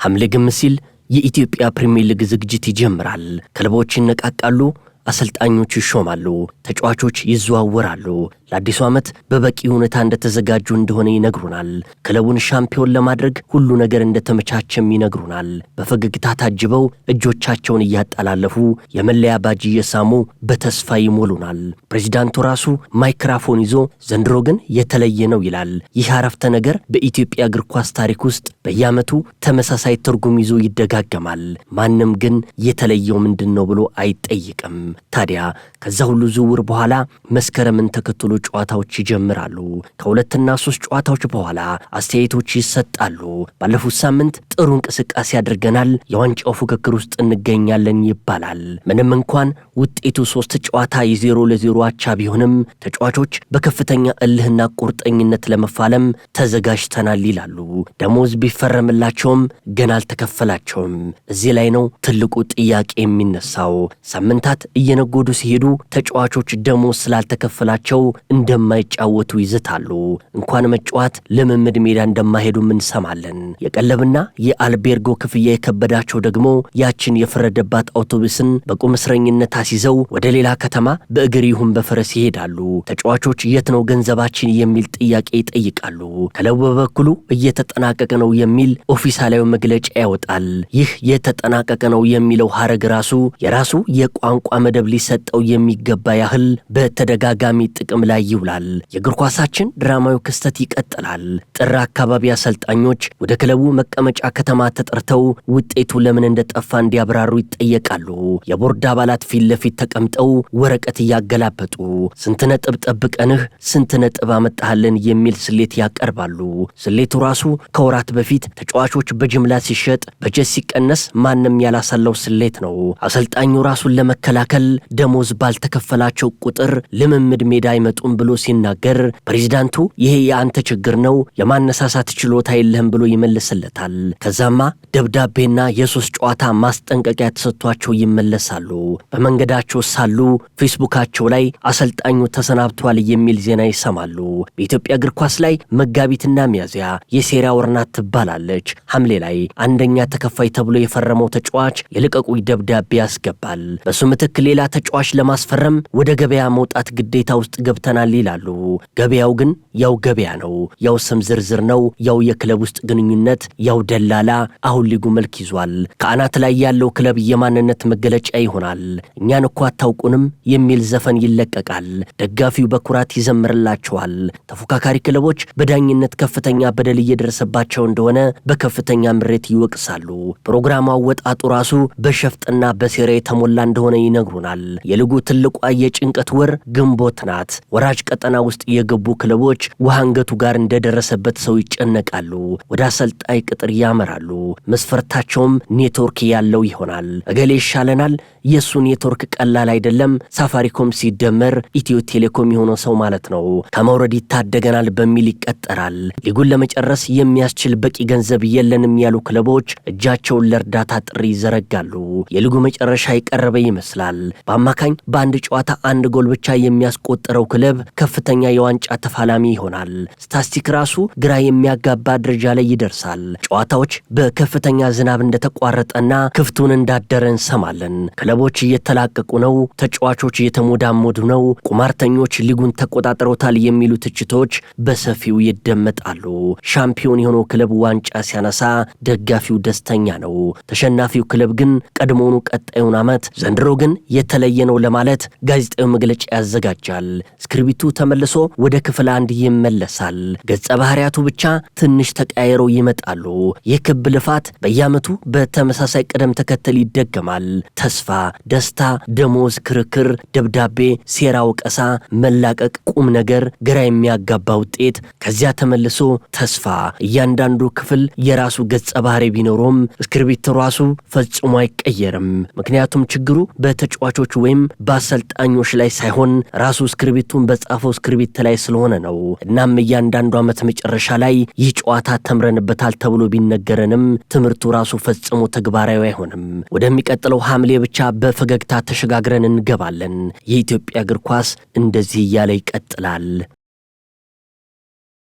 ሐምሌ ግም ሲል የኢትዮጵያ ፕሪሚየር ሊግ ዝግጅት ይጀምራል። ክለቦች ይነቃቃሉ፣ አሰልጣኞች ይሾማሉ፣ ተጫዋቾች ይዘዋወራሉ። ለአዲሱ ዓመት በበቂ ሁኔታ እንደተዘጋጁ እንደሆነ ይነግሩናል። ክለቡን ሻምፒዮን ለማድረግ ሁሉ ነገር እንደተመቻቸም ይነግሩናል። በፈገግታ ታጅበው እጆቻቸውን እያጣላለፉ የመለያ ባጅ እየሳሙ በተስፋ ይሞሉናል። ፕሬዝዳንቱ ራሱ ማይክራፎን ይዞ ዘንድሮ ግን የተለየ ነው ይላል። ይህ አረፍተ ነገር በኢትዮጵያ እግር ኳስ ታሪክ ውስጥ በየዓመቱ ተመሳሳይ ትርጉም ይዞ ይደጋገማል። ማንም ግን የተለየው ምንድነው ብሎ አይጠይቅም። ታዲያ ከዛ ሁሉ ዝውውር በኋላ መስከረምን ተከትሎ ጨዋታዎች ይጀምራሉ። ከሁለትና 3 ጨዋታዎች በኋላ አስተያየቶች ይሰጣሉ። ባለፉት ሳምንት ጥሩ እንቅስቃሴ ያድርገናል፣ የዋንጫው ፉክክር ውስጥ እንገኛለን ይባላል። ምንም እንኳን ውጤቱ 3 ጨዋታ የ0-0 አቻ ቢሆንም ተጫዋቾች በከፍተኛ እልህና ቁርጠኝነት ለመፋለም ተዘጋጅተናል ይላሉ። ደሞዝ ቢፈረምላቸውም ገና አልተከፈላቸውም። እዚህ ላይ ነው ትልቁ ጥያቄ የሚነሳው። ሳምንታት እየነጎዱ ሲሄዱ ተጫዋቾች ደሞዝ ስላልተከፈላቸው እንደማይጫወቱ ይዝታሉ። እንኳን መጫወት ልምምድ ሜዳ እንደማይሄዱም እንሰማለን። የቀለብና የአልቤርጎ ክፍያ የከበዳቸው ደግሞ ያችን የፈረደባት አውቶቡስን በቁም እስረኝነት አስይዘው ወደ ሌላ ከተማ በእግር ይሁን በፈረስ ይሄዳሉ። ተጫዋቾች የት ነው ገንዘባችን የሚል ጥያቄ ይጠይቃሉ። ክለቡ በበኩሉ እየተጠናቀቀ ነው የሚል ኦፊሳላዊ መግለጫ ያወጣል። ይህ የተጠናቀቀ ነው የሚለው ሐረግ ራሱ የራሱ የቋንቋ መደብ ሊሰጠው የሚገባ ያህል በተደጋጋሚ ጥቅም ላይ ይውላል። የእግር ኳሳችን ድራማዊ ክስተት ይቀጥላል። ጥር አካባቢ አሰልጣኞች ወደ ክለቡ መቀመጫ ከተማ ተጠርተው ውጤቱ ለምን እንደጠፋ እንዲያብራሩ ይጠየቃሉ። የቦርድ አባላት ፊት ለፊት ተቀምጠው ወረቀት እያገላበጡ ስንት ነጥብ ጠብቀንህ ስንት ነጥብ አመጣህልን የሚል ስሌት ያቀርባሉ። ስሌቱ ራሱ ከወራት በፊት ተጫዋቾች በጅምላ ሲሸጥ በጀት ሲቀነስ ማንም ያላሰለው ስሌት ነው። አሰልጣኙ ራሱን ለመከላከል ደሞዝ ባልተከፈላቸው ቁጥር ልምምድ ሜዳ አይመጡም ብሎ ሲናገር ፕሬዝዳንቱ ይሄ የአንተ ችግር ነው፣ የማነሳሳት ችሎታ የለህም ብሎ ይመልስለታል። ከዛማ ደብዳቤና የ3 ጨዋታ ማስጠንቀቂያ ተሰጥቷቸው ይመለሳሉ። በመንገዳቸው ሳሉ ፌስቡካቸው ላይ አሰልጣኙ ተሰናብቷል የሚል ዜና ይሰማሉ። በኢትዮጵያ እግር ኳስ ላይ መጋቢትና ሚያዝያ የሴራ ወርናት ትባላለች። ሐምሌ ላይ አንደኛ ተከፋይ ተብሎ የፈረመው ተጫዋች የልቀቁኝ ደብዳቤ ያስገባል። በሱ ምትክ ሌላ ተጫዋች ለማስፈረም ወደ ገበያ መውጣት ግዴታ ውስጥ ገብተናል ይላሉ። ገበያው ግን ያው ገበያ ነው፣ ያው ስም ዝርዝር ነው፣ ያው የክለብ ውስጥ ግንኙነት፣ ያው ደላላ። አሁን ሊጉ መልክ ይዟል። ከአናት ላይ ያለው ክለብ የማንነት መገለጫ ይሆናል። እኛን እኮ አታውቁንም የሚል ዘፈን ይለቀቃል። ደጋፊው በኩራት ይዘምርላቸዋል። ተፎካካሪ ክለቦች በዳኝነት ከፍተኛ በደል እየደረሰባቸው እንደሆነ በከፍተኛ ምሬት ይወቅሳሉ። ፕሮግራሙ አወጣጡ ራሱ በሸፍጥና በሴራ የተሞላ እንደሆነ ይነግሩናል። የሊጉ ትልቋ የጭንቀት ወር ግንቦት ናት። ወራጅ ቀጠና ውስጥ የገቡ ክለቦች ውሃ አንገቱ ጋር እንደደረሰበት ሰው ይጨነቃሉ። ወደ አሰልጣኝ ቅጥር ያመራሉ። መስፈርታቸውም ኔትወርክ ያለው ይሆናል። እገሌ ይሻለናል፣ የሱ ኔትወርክ ቀላል አይደለም፣ ሳፋሪኮም ሲደመር ኢትዮ ቴሌኮም የሆነው ሰው ማለት ነው፣ ከመውረድ ይታደገናል በሚል ይቀጠራል። ሊጉን ለመጨረስ የሚያስችል በቂ ገንዘብ የለንም ያሉ ክለቦች እጃቸውን ለእርዳታ ጥሪ ይዘረጋሉ። የሊጉ መጨረሻ የቀረበ ይመስላል። በአማካኝ በአንድ ጨዋታ 1 ጎል ብቻ የሚያስቆጥረው ክለብ ከፍተኛ የዋንጫ ተፋላሚ ይሆናል። ስታስቲክ ራሱ ግራ የሚያጋባ ደረጃ ላይ ይደርሳል። ጨዋታዎች በከፍተኛ ዝናብ እንደተቋረጠና ክፍቱን እንዳደረ እንሰማለን። ክለቦች እየተላቀቁ ነው፣ ተጫዋቾች እየተሞዳሞዱ ነው፣ ቁማርተኞች ሊጉን ተቆጣጥረውታል የሚሉ ትችቶች በሰፊው ይደመጣሉ። ሻምፒዮን የሆነው ክለብ ዋንጫ ሲያነሳ ደጋፊው ደስተኛ ነው። ተሸናፊው ክለብ ግን ቀድሞውኑ ቀጣዩን ዓመት ዘንድሮ ግን የተለየ ነው ለማለት ጋዜጣዊ መግለጫ ያዘጋጃል። ስክሪፕቱ ተመልሶ ወደ ክፍል 1 ይመለሳል። ገጸ ባህሪያቱ ብቻ ትንሽ ተቀያይረው ይመጣሉ። የክብ ልፋት በየዓመቱ በተመሳሳይ ቅደም ተከተል ይደገማል። ተስፋ፣ ደስታ፣ ደሞዝ፣ ክርክር፣ ደብዳቤ፣ ሴራ፣ ወቀሳ፣ መላቀቅ፣ ቁም ነገር፣ ግራ የሚያጋባ ውጤት፣ ከዚያ ተመልሶ ተስፋ። እያንዳንዱ ክፍል የራሱ ገጸ ባህሪ ቢኖረውም ስክሪፕቱ ራሱ ፈጽሞ አይቀየርም። ምክንያቱም ችግሩ በተጫዋቾች ወይም በአሰልጣኞች ላይ ሳይሆን ራሱ ስክሪፕቱን በጻፈው ስክሪፕት ላይ ስለሆነ ነው። እናም እያንዳንዱ ዓመት መጨረሻ ላይ ይህ ጨዋታ ተምረንበታል ተብሎ ቢነገረንም ትምህርቱ ራሱ ፈጽሞ ተግባራዊ አይሆንም። ወደሚቀጥለው ሐምሌ ብቻ በፈገግታ ተሸጋግረን እንገባለን። የኢትዮጵያ እግር ኳስ እንደዚህ እያለ ይቀጥላል።